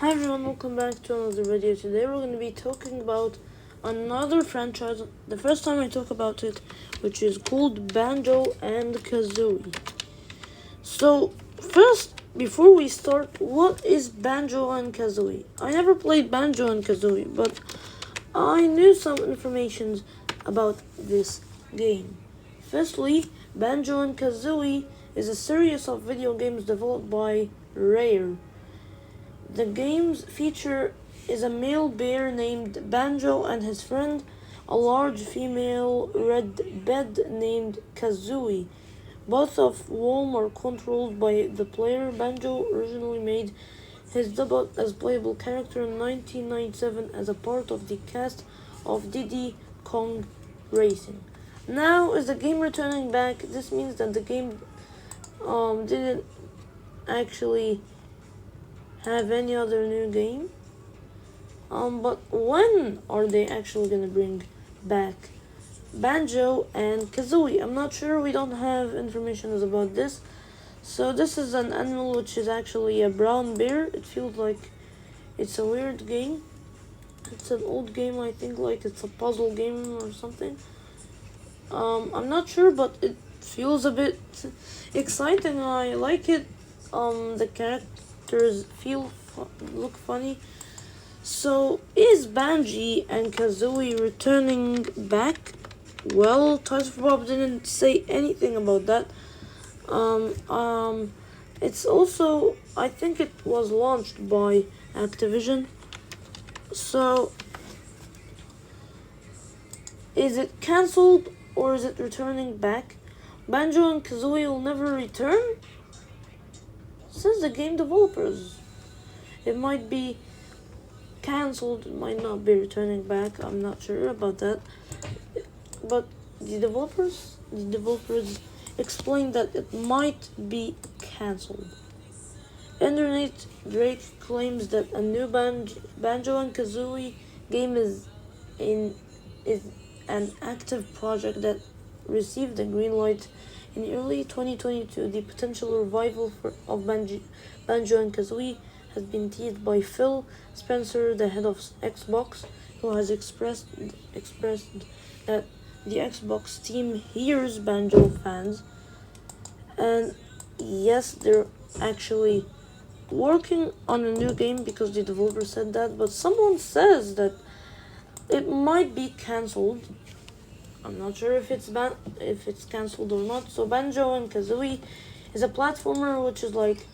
Hi everyone, welcome back to another video. Today we're going to be talking about another franchise, the first time I talk about it, which is called Banjo and Kazooie. So first, before we start, what is Banjo and Kazooie? I never played Banjo and Kazooie, but I knew some information about this game. Firstly, Banjo and Kazooie is a series of video games developed by Rare. The game's feature is a male bear named Banjo and his friend, a large female red bed named Kazooie. Both of whom are controlled by the player. Banjo originally made his debut as playable character in 1997 as a part of the cast of Diddy Kong Racing. Now, is the game returning back? This means that the game didn't actually have any other new game. But when are they actually gonna bring back Banjo and Kazooie? I'm not sure. We don't have information about this. So this is an animal which is actually a brown bear. It feels like it's a weird game. It's an old game, I think, like it's a puzzle game or something. I'm not sure, but it feels a bit exciting. I like it. The characters look funny. So is Banjo and Kazooie returning back? Well, Toys for Bob didn't say anything about that. It's also, I think it was launched by Activision. So is it cancelled or is it returning back? Banjo and Kazooie will never return? Says the game developers. It might be cancelled, it might not be returning back. I'm not sure about that. But the developers explained that it might be cancelled. Internet Drake claims that a new Banjo and Kazooie game is an active project that received the green light in early 2022. The potential revival of Banjo and Kazooie has been teased by Phil Spencer, the head of Xbox, who has expressed that the Xbox team hears Banjo fans, and yes, they're actually working on a new game because the developer said that, but someone says that it might be cancelled. I'm not sure if it's cancelled or not. So Banjo and Kazooie is a platformer, which is like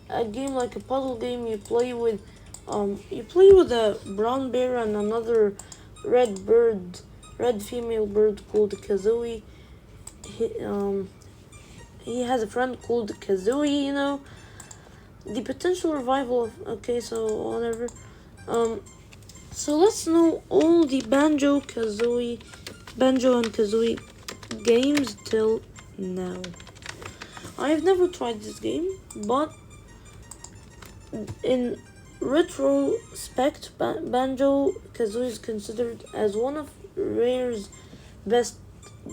a game, like a puzzle game. You play with a brown bear and another red female bird called Kazooie. He has a friend called Kazooie. The potential revival of whatever. So let's know all the Banjo and Kazooie games till now. I've never tried this game, but in retrospect, Banjo Kazooie is considered as one of Rare's best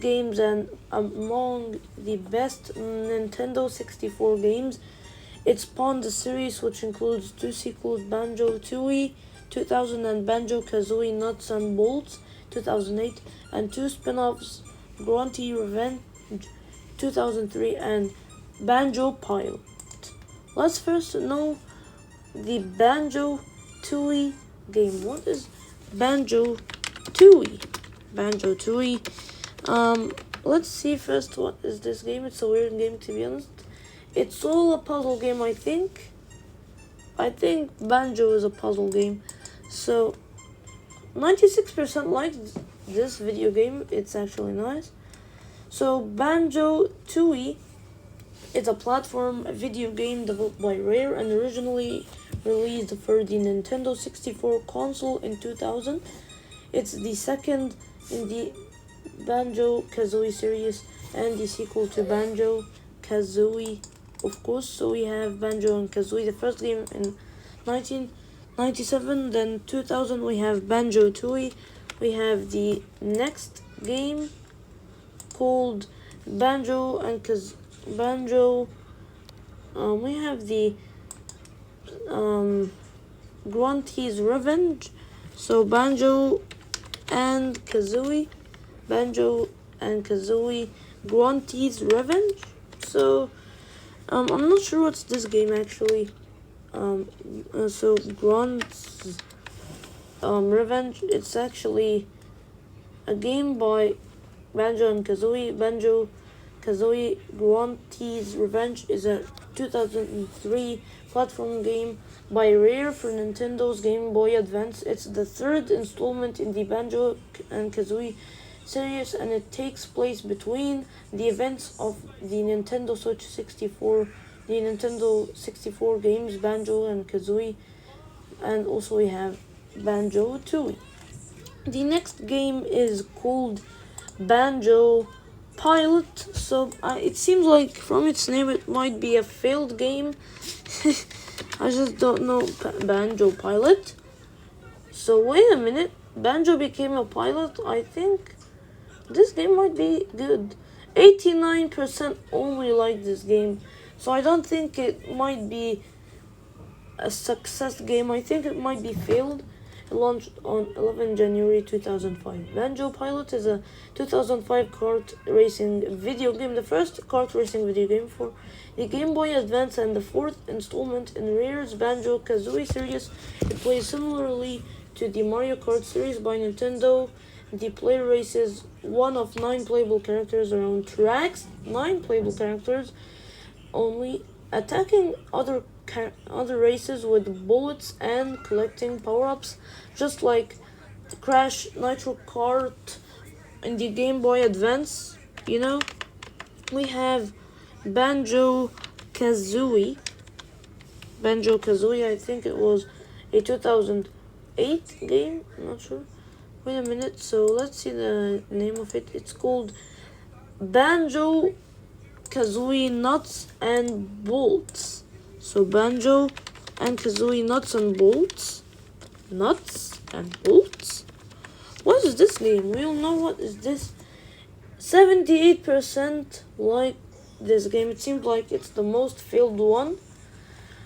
games and among the best Nintendo 64 games. It spawned a series which includes two sequels, Banjo-Tooie 2000 and Banjo-Kazooie Nuts and Bolts 2008, and two spin-offs, Grunty Revenge 2003 and Banjo Pilot. Let's first know the Banjo-Tooie game. What is Banjo-Tooie? Let's see first what is this game. It's a weird game, to be honest. It's all a puzzle game, I think. Banjo is a puzzle game. So 96% liked this video game. It's actually nice. So Banjo-Tooie is a platform video game developed by Rare and originally released for the Nintendo 64 console in 2000. It's the second in the Banjo-Kazooie series and the sequel to Banjo-Kazooie, of course. So we have Banjo and Kazooie, the first game in 1997, then 2000 we have Banjo-Tooie. We have the next game called Banjo and Banjo. We have the Grunty's Revenge. So Banjo and Kazooie, Grunty's Revenge. So I'm not sure what's this game actually. So Grunt's Revenge. It's actually a game by Banjo and Kazooie. Banjo Kazooie Grunty's Revenge is a 2003 platform game by Rare for Nintendo's Game Boy Advance. It's the third installment in the Banjo and Kazooie series, and it takes place between the events of the Nintendo 64 games Banjo and Kazooie, and also we have Banjo Tooie. The next game is called Banjo Pilot. So it seems like from its name it might be a failed game. I just don't know. Banjo Pilot. So wait a minute. Banjo became a pilot. I think this game might be good. 89% only like this game. So I don't think it might be a success game. I think it might be failed. It launched on 11 January 2005. Banjo Pilot is a 2005 kart racing video game, the first kart racing video game for the Game Boy Advance and the fourth installment in Rare's Banjo Kazooie series. It plays similarly to the Mario Kart series by Nintendo. The player races one of 9 playable characters around tracks, 9 playable characters only, attacking other races with bullets and collecting power-ups, just like Crash Nitro Kart in the Game Boy Advance. We have Banjo Kazooie. I think it was a 2008 game. I'm not sure. Wait a minute. So let's see the name of it. It's called Banjo Kazooie Nuts and Bolts. So Banjo and Kazooie Nuts and Bolts. Nuts and Bolts? What is this game? We don't know what is this. 78% like this game. It seems like it's the most failed one.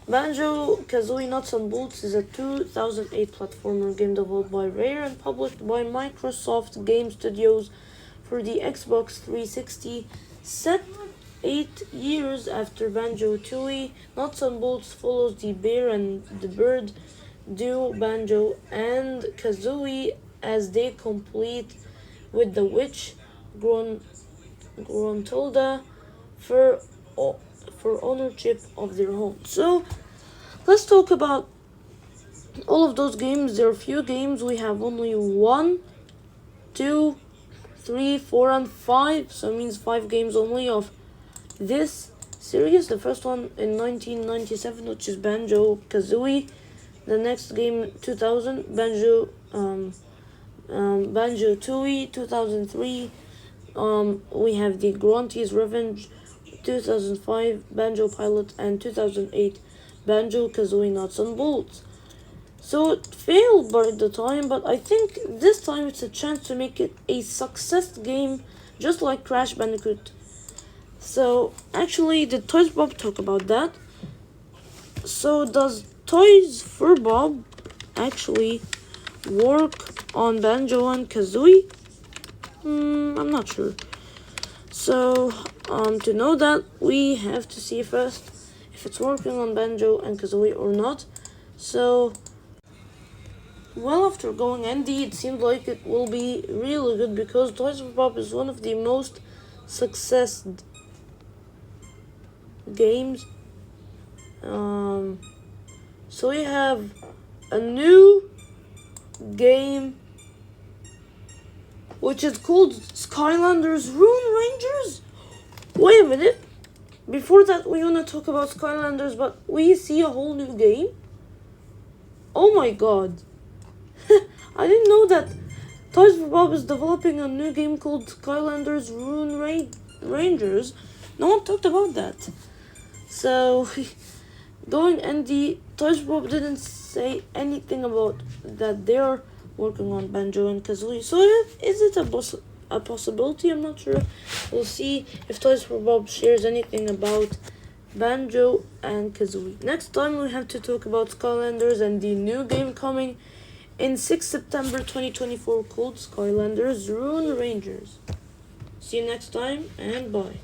Banjo Kazooie Nuts and Bolts is a 2008 platformer game developed by Rare and published by Microsoft Game Studios for the Xbox 360. Set 8 years after Banjo Tooie, Nuts and Bolts follows the bear and the bird duo Banjo and Kazooie as they compete with the witch Gruntilda for ownership of their home. So let's talk about all of those games. There are few games. We have only 1, 2, 3, 4, and 5. So it means 5 games only of this series. The first one in 1997, which is Banjo Kazooie. The next game 2000, Banjo Tooie. 2003, we have the Grunty's Revenge. 2005, Banjo Pilot, and 2008, Banjo Kazooie Nuts and Bolts. So it failed by the time, but I think this time it's a chance to make it a success game, just like Crash Bandicoot. So actually, did Toys for Bob talk about that? So does Toys for Bob actually work on Banjo and Kazooie? I'm not sure. So to know that, we have to see first if it's working on Banjo and Kazooie or not. So, well, after going ND, it seems like it will be really good because Toys for Bob is one of the most success games. So we have a new game which is called Skylanders Rune Rangers. Wait a minute. Before that, we want to talk about Skylanders, but we see a whole new game. Oh my god. I didn't know that Toys for Bob is developing a new game called Skylanders Rune Rangers. No one talked about that. So, going ND, Toys for Bob didn't say anything about that they're working on Banjo and Kazooie. So is it a possibility? I'm not sure. We'll see if Toys for Bob shares anything about Banjo and Kazooie. Next time we have to talk about Skylanders and the new game coming in 6 September 2024 called Skylanders Rune Rangers. See you next time and bye.